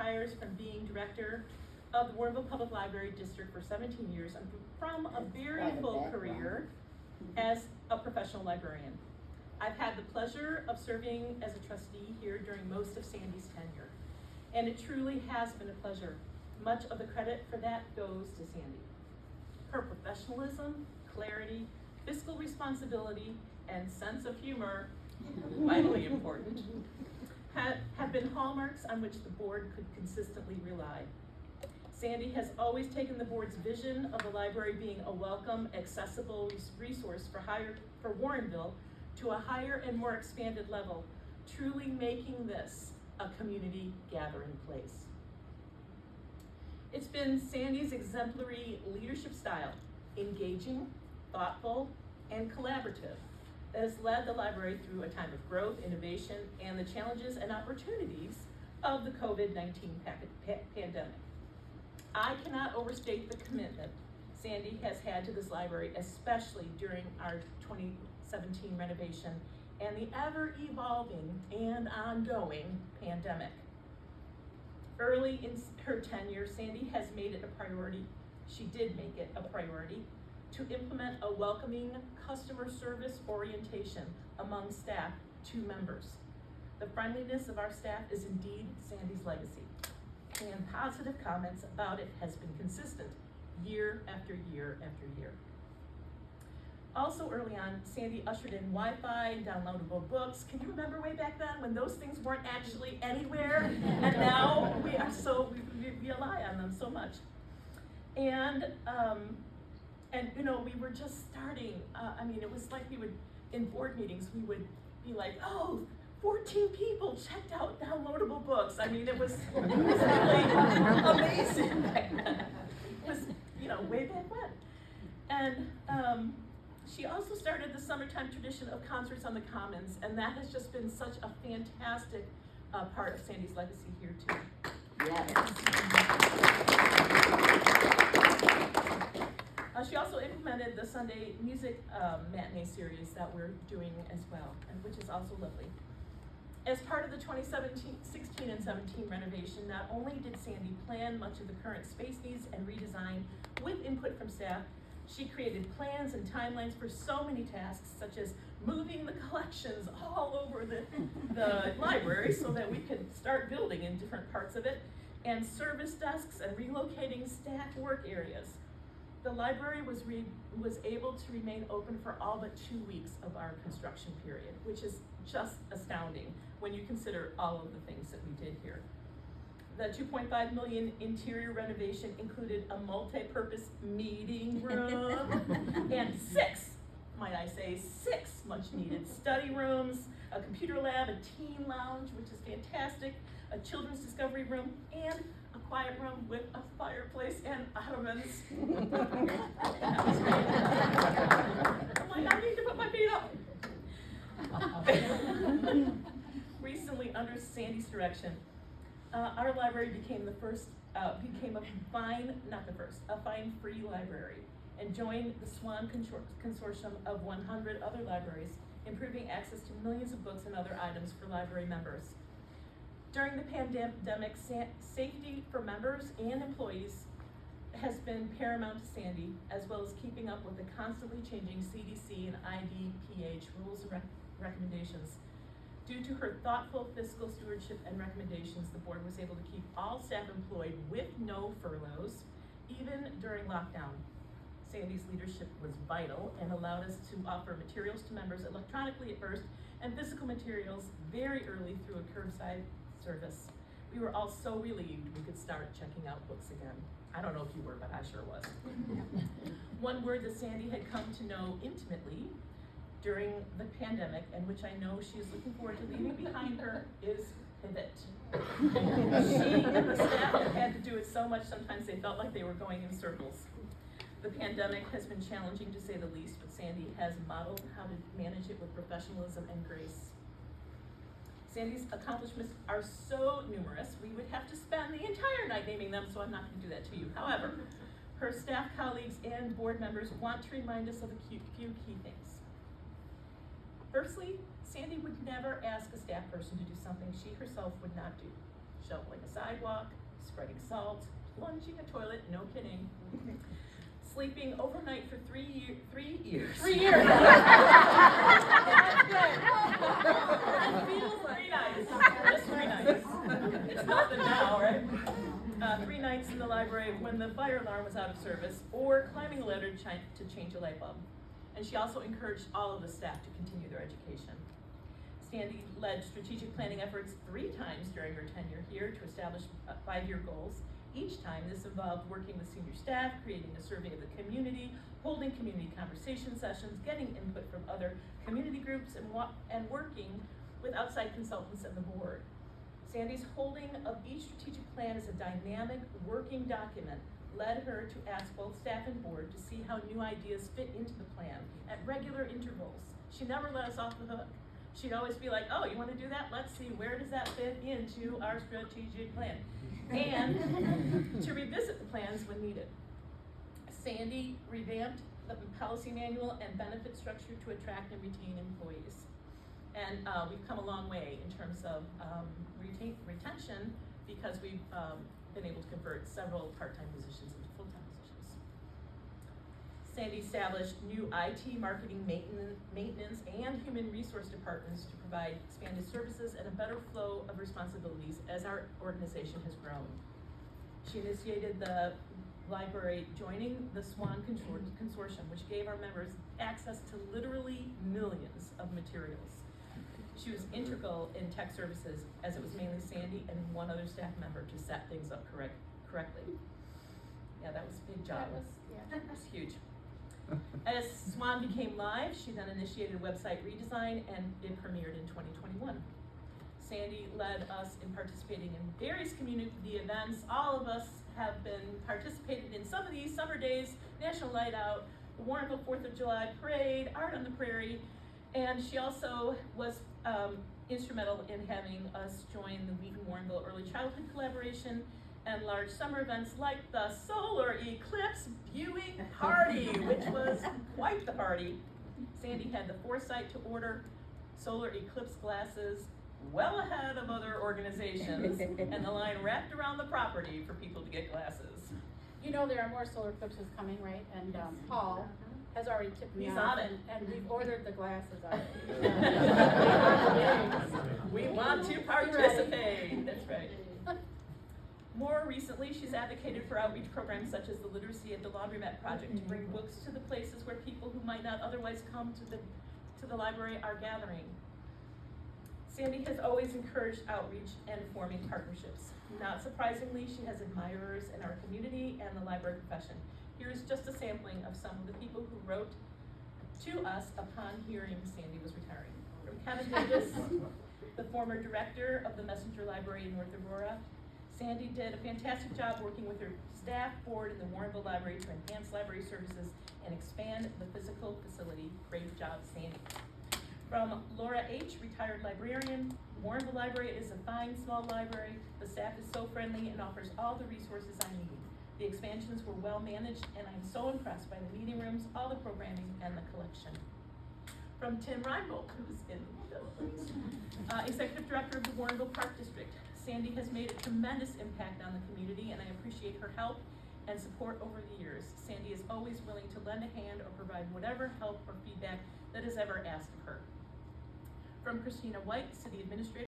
retires from being director of the Warrenville Public Library District for 17 years and from a very full career as a professional librarian. I've had the pleasure of serving as a trustee here during most of Sandy's tenure, and it truly has been a pleasure. Much of the credit for that goes to Sandy. Her professionalism, clarity, fiscal responsibility, and sense of humor, vitally important, have been hallmarks on which the board could consistently rely. Sandy has always taken the board's vision of the library being a welcome, accessible resource for Warrenville to a higher and more expanded level, truly making this a community gathering place. It's been Sandy's exemplary leadership style, engaging, thoughtful, and collaborative, that has led the library through a time of growth, innovation, and the challenges and opportunities of the COVID-19 pandemic. I cannot overstate the commitment Sandy has had to this library, especially during our 2017 renovation and the ever-evolving and ongoing pandemic. Early in her tenure, Sandy has made it a priority, she did make it a priority, to implement a welcoming customer service orientation among staff to members. The friendliness of our staff is indeed Sandy's legacy, and positive comments about it has been consistent year after year after year. Also early on, Sandy ushered in Wi-Fi, downloadable books. Can you remember way back then when those things weren't actually anywhere? And now we rely on them so much. And you know, we were just starting. I mean, it was like we would, in board meetings, we would be like, oh, 14 people checked out downloadable books. I mean, it was really amazing back then. It was, you know, way back when. And she also started the summertime tradition of concerts on the Commons, and that has just been such a fantastic part of Sandy's legacy here too. Yes. She also implemented the Sunday music matinee series that we're doing as well, and which is also lovely. As part of the 2016 and 17 renovation, not only did Sandy plan much of the current space needs and redesign with input from staff, she created plans and timelines for so many tasks, such as moving the collections all over the library so that we could start building in different parts of it, and service desks and relocating staff work areas. The library was able to remain open for all but 2 weeks of our construction period, which is just astounding when you consider all of the things that we did here. The $2.5 million interior renovation included a multi-purpose meeting room and 6, might I say, 6 much-needed study rooms, a computer lab, a teen lounge, which is fantastic, a children's discovery room, and a quiet room with a fireplace and ottomans. That was great. I'm like, I need to put my feet up. Recently, under Sandy's direction, our library became a fine-free library, and joined the SWAN consortium of 100 other libraries, improving access to millions of books and other items for library members. During the pandemic, safety for members and employees has been paramount to Sandy, as well as keeping up with the constantly changing CDC and IDPH rules and recommendations. Due to her thoughtful fiscal stewardship and recommendations, the board was able to keep all staff employed with no furloughs, even during lockdown. Sandy's leadership was vital and allowed us to offer materials to members electronically at first, and physical materials very early through a curbside service. We were all so relieved we could start checking out books again. I don't know if you were, but I sure was. One word that Sandy had come to know intimately during the pandemic, and which I know she is looking forward to leaving behind her, is pivot. She and the staff have had to do it so much, sometimes they felt like they were going in circles. The pandemic has been challenging to say the least, but Sandy has modeled how to manage it with professionalism and grace. Sandy's accomplishments are so numerous, we would have to spend the entire night naming them, so I'm not going to do that to you. However, her staff colleagues and board members want to remind us of a few key things. Firstly, Sandy would never ask a staff person to do something she herself would not do. shoveling a sidewalk, spreading salt, plunging a toilet, no kidding, sleeping overnight for 3 years. 3 years. 3 years. That's good. It feels 3 nights. Just 3 nights. It's nothing now, right? 3 nights in the library when the fire alarm was out of service, or climbing a ladder to change a light bulb. And she also encouraged all of the staff to continue their education. Sandy led strategic planning efforts 3 times during her tenure here to establish 5-year goals. Each time this involved working with senior staff, creating a survey of the community, holding community conversation sessions, getting input from other community groups, and working with outside consultants and the board. Sandy's holding of each strategic plan as a dynamic working document led her to ask both staff and board to see how new ideas fit into the plan at regular intervals. She never let us off the hook. She'd always be like, oh, you want to do that? Let's see, where does that fit into our strategic plan? And to revisit the plans when needed. Sandy revamped the policy manual and benefit structure to attract and retain employees. And we've come a long way in terms of retention, because we've been able to convert several part-time positions into full-time positions. Sandy established new IT, marketing, maintenance, and human resource departments to provide expanded services and a better flow of responsibilities as our organization has grown. She initiated the library joining the SWAN Consortium, which gave our members access to literally millions of materials. She was integral in tech services, as it was mainly Sandy and one other staff member to set things up correctly. Yeah, that was a big job. That was huge. As SWAN became live, she then initiated a website redesign, and it premiered in 2021. Sandy led us in participating in various community events. All of us have been participated in some of these: Summer Days, National Light Out, the Warrenville 4th of July Parade, Art on the Prairie, and she also was instrumental in having us join the Wheaton-Warrenville Early Childhood Collaboration and large summer events like the Solar Eclipse Viewing Party, which was quite the party. Sandy had the foresight to order solar eclipse glasses well ahead of other organizations, and the line wrapped around the property for people to get glasses. You know there are more solar eclipses coming, right? And Paul has already tipped me He's off, on it. and we've ordered the glasses already. We want to participate. That's right. More recently, she's advocated for outreach programs such as the Literacy at the Laundromat Project to bring books to the places where people who might not otherwise come to the library are gathering. Sandy has always encouraged outreach and forming partnerships. Not surprisingly, she has admirers in our community and the library profession. Here's just a sampling of some of the people who wrote to us upon hearing Sandy was retiring. From Kevin Davis, the former director of the Messenger Library in North Aurora. Sandy did a fantastic job working with her staff, board, and the Warrenville Library to enhance library services and expand the physical facility. Great job, Sandy. From Laura H., retired librarian, Warrenville Library is a fine, small library. The staff is so friendly and offers all the resources I need. The expansions were well managed, and I'm so impressed by the meeting rooms, all the programming, and the collection. From Tim Reinbold, who's in the executive director of the Warrenville Park District. Sandy has made a tremendous impact on the community, and I appreciate her help and support over the years. Sandy is always willing to lend a hand or provide whatever help or feedback that is ever asked of her. From Christina White, City Administrator.